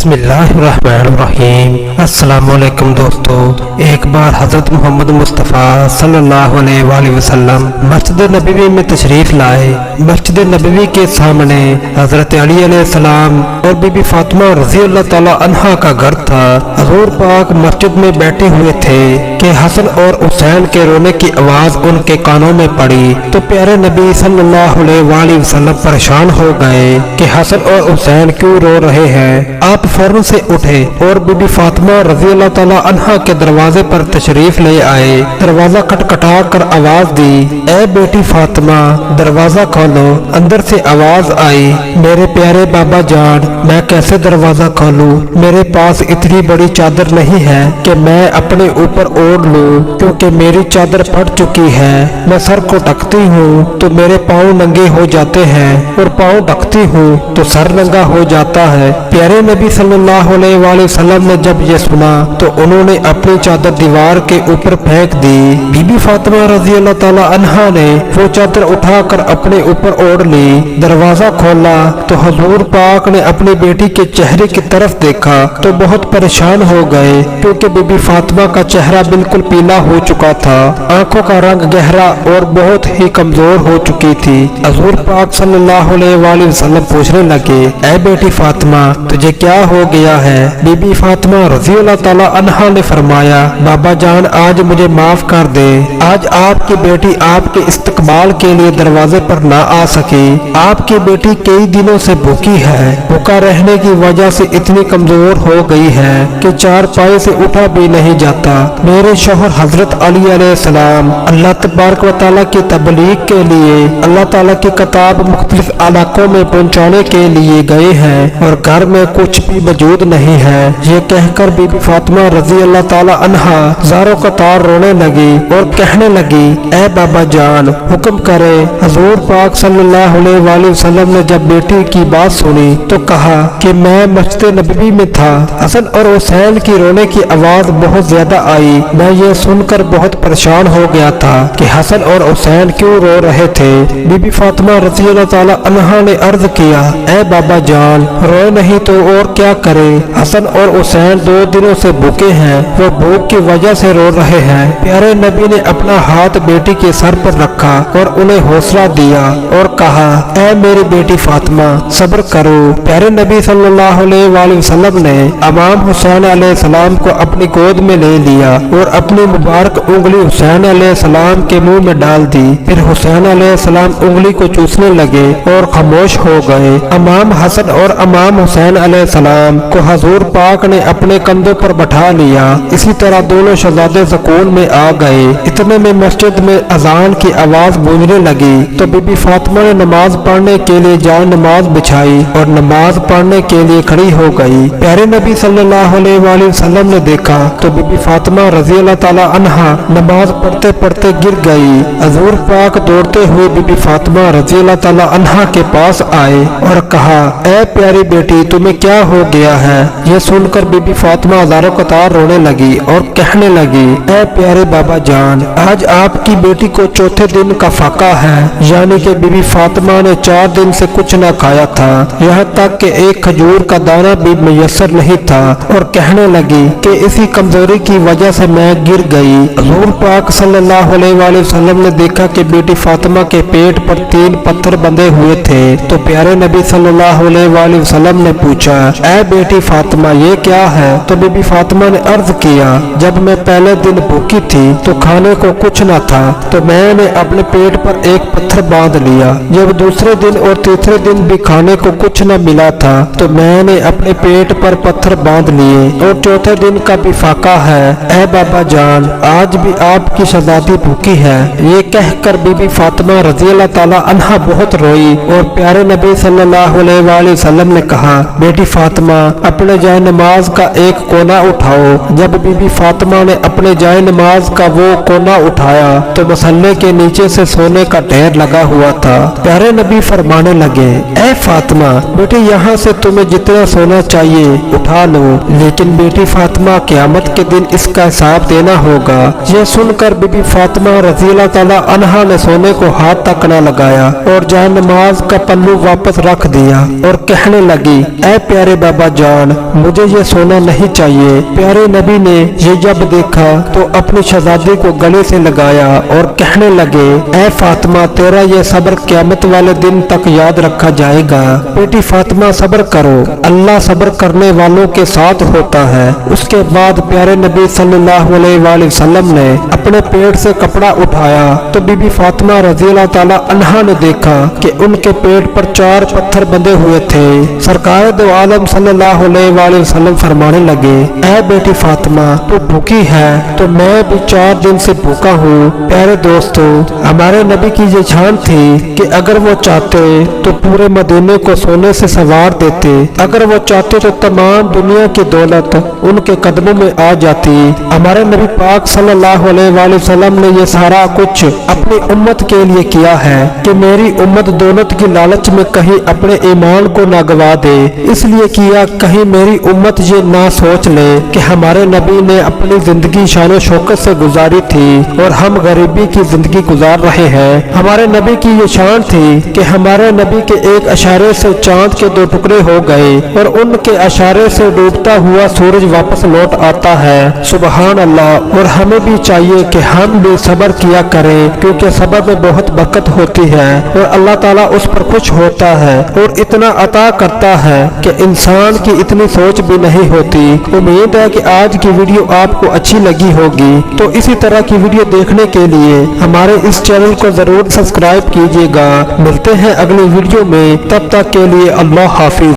बिस्मिल्लाहिर्रहमानिर्रहीम। अस्सलाम वालेकुम दोस्तों, एक बार हज़रत मोहम्मद मुस्तफ़ा सल्लल्लाहु अलैहि वसल्लम मस्जिद नबवी में तशरीफ लाए। मस्जिद नबवी के सामने हज़रत अली अलैहिस्सलाम और बीबी फातिमा रज़ी अल्लाह ताला अन्हा का घर था। हुज़ूर पाक मस्जिद में बैठे हुए थे कि हसन और हुसैन के रोने की आवाज़ उनके कानों में पड़ी तो प्यारे नबी सल्लल्लाहु अलैहि वसल्लम परेशान हो गए कि हसन और हुसैन क्यों रो रहे हैं। आप फौरन से उठे और बीबी फातिमा रज़ी अल्लाह ताला अन्हा के दरवाजे पर तशरीफ ले आए। दरवाजा खटखटा कर आवाज दी, ए बेटी फातिमा दरवाजा खोलो। अंदर से आवाज आई, मेरे प्यारे बाबा जान मैं कैसे दरवाजा खोलूं? मेरे पास इतनी बड़ी चादर नहीं है कि मैं अपने ऊपर ओढ़ लूं, क्योंकि मेरी चादर फट चुकी है। मैं सर को ढकती हूँ तो मेरे पाँव नंगे हो जाते हैं और पाँव ढकती हूँ तो सर नंगा हो जाता है। प्यारे नबी सल्लल्लाहु अलैहि वसल्लम ने जब ये सुना तो उन्होंने अपनी चादर दीवार के ऊपर फेंक दी। बीबी फातिमा रज़ी अल्लाह ताला अन्हा ने वो चादर उठाकर अपने ऊपर ओढ़ ली। दरवाजा खोला तो हुज़ूर पाक ने अपनी बेटी के चेहरे की तरफ देखा तो बहुत परेशान हो गए, क्योंकि बीबी फातिमा का चेहरा बिल्कुल पीला हो चुका था, आंखों का रंग गहरा और बहुत ही कमजोर हो चुकी थी। हुज़ूर पाक सल्लल्लाहु अलैहि वसल्लम पूछने लगे, ऐ बेटी फातिमा तुझे क्या हो गया है? बीबी फातिमा रज़ी अल्लाह ताला अन्हा ने फरमाया, बाबा जान आज मुझे माफ कर दे। आज आपकी बेटी आपके इस्तकबाल के लिए दरवाजे पर ना आ सकी। आपकी बेटी कई दिनों से भूखी है, भूखा रहने की वजह से इतनी कमजोर हो गई है कि चार पाए से उठा भी नहीं जाता। मेरे शौहर हजरत अली अलैहिस्सलाम अल्लाह तबारक व तआला की तबलीग के लिए अल्लाह ताला की किताब मुख्तलिफ इलाकों में पहुंचाने के लिए गए हैं और घर में कुछ भी मौजूद नहीं है। ये कहकर बीबी फातिमा रज़ी अल्लाह ताला अन्हा ज़ारों कतार रोने लगी और कहने लगी, ऐ बाबा जान हुक्म करे। हुज़ूर पाक सल्लल्लाहु अलैहि वसल्लम ने जब बेटी की बात सुनी तो कहा कि मैं मस्जिद नबवी में था, हसन और हुसैन की रोने की आवाज बहुत ज्यादा आई। मैं ये सुनकर बहुत परेशान हो गया था कि हसन और हुसैन क्यों रो रहे थे। बीबी फातिमा रज़ी अल्लाह ताला अन्हा ने अर्ज किया, ऐ बाबा जान रोए नहीं तो और क्या करे? हसन और हुसैन 2 दिनों से भूखे हैं, वो भूख की वजह से रो रहे हैं। प्यारे नबी ने अपना हाथ बेटी के सर पर रखा और उन्हें हौसला दिया और कहा, ऐ मेरी बेटी फातिमा सब्र करो। प्यारे नबी सल्लल्लाहु अलैहि वसल्लम ने इमाम हुसैन अलैहिस्सलाम को अपनी गोद में ले लिया और अपनी मुबारक उंगली हुसैन अलैहिस्सलाम के मुंह में डाल दी। फिर हुसैन अलैहिस्सलाम उंगली को चूसने लगे और खामोश हो गए। इमाम हसन और इमाम हुसैन अलैहिस्सलाम को हुज़ूर पाक ने अपने कंधों पर बैठा लिया। इसी तरह दोनों शहजादे सुकून में आ गए। इतने में मस्जिद में अजान की आवाज गूंजने लगी तो बीबी फातिमा ने नमाज पढ़ने के लिए जान नमाज बिछाई और नमाज पढ़ने के लिए खड़ी हो गई। प्यारे नबी सल्लल्लाहु अलैहि वसल्लम ने देखा तो बीबी फातिमा रज़ी अल्लाह ताला अन्हा नमाज पढ़ते पढ़ते गिर गई। हुज़ूर पाक दौड़ते हुए बीबी फातिमा रज़ी अल्लाह ताला अन्हा के पास आए और कहा, ऐ प्यारी बेटी तुम्हें क्या हो गया है? ये सुनकर बीबी फातिमा हजारों कतार रोने लगी और कहने लगी, ऐ प्यारे बाबा जान आज आपकी बेटी को चौथे दिन का फाका है, यानी कि बीबी फातिमा ने 4 दिन से कुछ न खाया था, यहाँ तक कि एक खजूर का दाना भी मुयस्सर नहीं था और कहने लगी कि इसी कमजोरी की वजह से मैं गिर गई। हुज़ूर पाक सल्लल्लाहु अलैहि वसल्लम ने देखा कि बेटी फातिमा के पेट पर 3 पत्थर बंधे हुए थे तो प्यारे नबी सल्लल्लाहु अलैहि वसल्लम ने पूछा, ऐ बेटी फातिमा ये क्या है? तो बीबी फातिमा ने अर्ज किया, जब मैं पहले दिन भूखी थी तो खाने को कुछ न था तो मैंने अपने पेट पर एक पत्थर बांध लिया। जब दूसरे दिन और तीसरे दिन भी खाने को कुछ न मिला था तो मैंने अपने पेट पर पत्थर बांध लिए और चौथे दिन का भी फाका है। ऐ बाबा जान आज भी आपकी शहजादी भूखी है। ये कहकर बीबी फातिमा रज़ी अल्लाह ताला अन्हा बहुत रोई और प्यारे नबी सल्लल्लाहु अलैहि वसल्लम ने कहा, बेटी फातिमा अपने जाए नमाज का एक कोना उठाओ। जब बीबी फातिमा ने अपने जाए नमाज का वो कोना उठाया तो मसल्ले के नीचे से सोने का ढेर लगा हुआ था। प्यारे नबी फरमाने लगे, ऐ फातिमा बेटी यहाँ से तुम्हें जितना सोना चाहिए उठा लो, लेकिन बेटी फातिमा क़यामत के दिन इसका हिसाब देना होगा। ये सुनकर बीबी फातिमा रज़ी अल्लाह ताला अन्हा ने सोने को हाथ तक न लगाया और जाए नमाज का पल्लू वापस रख दिया और कहने लगी, ऐ प्यारे बाबा जान, मुझे ये सोना नहीं चाहिए। प्यारे नबी ने ये जब देखा तो अपनी शहजादी को गले से लगाया और कहने लगे, ऐ फातिमा, तेरा ये सब्र क़यामत वाले दिन तक याद रखा जाएगा। बेटी फातिमा, सब्र करो, अल्लाह सब्र करने वालों के साथ होता है। उसके बाद प्यारे नबी सल्लल्लाहु अलैहि वसल्लम ने अपने पेट से कपड़ा उठाया तो बीबी फातिमा रज़ी अल्लाह ताला अन्हा ने देखा कि उनके पेट पर 4 पत्थर बंधे हुए थे। सरकार दो आलम सल्लल्लाहु अलैहि वसल्लम फरमाने लगे, ऐ बेटी फातिमा, तू भूखी है तो मैं भी 4 दिन से भूखा हूँ। प्यारे दोस्तों, हमारे नबी की ये जान थी कि अगर वो चाहते तो पूरे मदीने को सोने से सवार देते, अगर वो चाहते तो तमाम दुनिया की दौलत उनके कदमों में आ जाती। हमारे नबी पाक सल्लल्लाहु अलैहि वसल्लम ने ये सारा कुछ अपनी उम्मत के लिए किया है कि मेरी उम्मत दौलत की लालच में कहीं अपने ईमान को ना गवा दे। इसलिए किया कहीं मेरी उम्मत ये ना सोच ले कि हमारे नबी ने अपनी जिंदगी शान शौकत से गुजारी थी और हम गरीबी की जिंदगी गुजार रहे हैं। हमारे नबी की ये शान थी कि हमारे नबी के एक इशारे से चांद के 2 टुकड़े हो गए और उनके इशारे से डूबता हुआ सूरज वापस लौट आता है। सुबहान अल्लाह। और हमें भी चाहिए कि हम भी सब्र किया करें, क्योंकि सब्र में बहुत बरकत होती है और अल्लाह ताला उस पर खुश होता है और इतना अता करता है कि इंसान की इतनी सोच भी नहीं होती। उम्मीद है कि आज की वीडियो आपको अच्छी लगी होगी। तो इसी तरह की वीडियो देखने के लिए हमारे इस चैनल को जरूर सब्सक्राइब कीजिएगा। मिलते हैं अगली वीडियो में, तब तक के लिए अल्लाह हाफिज।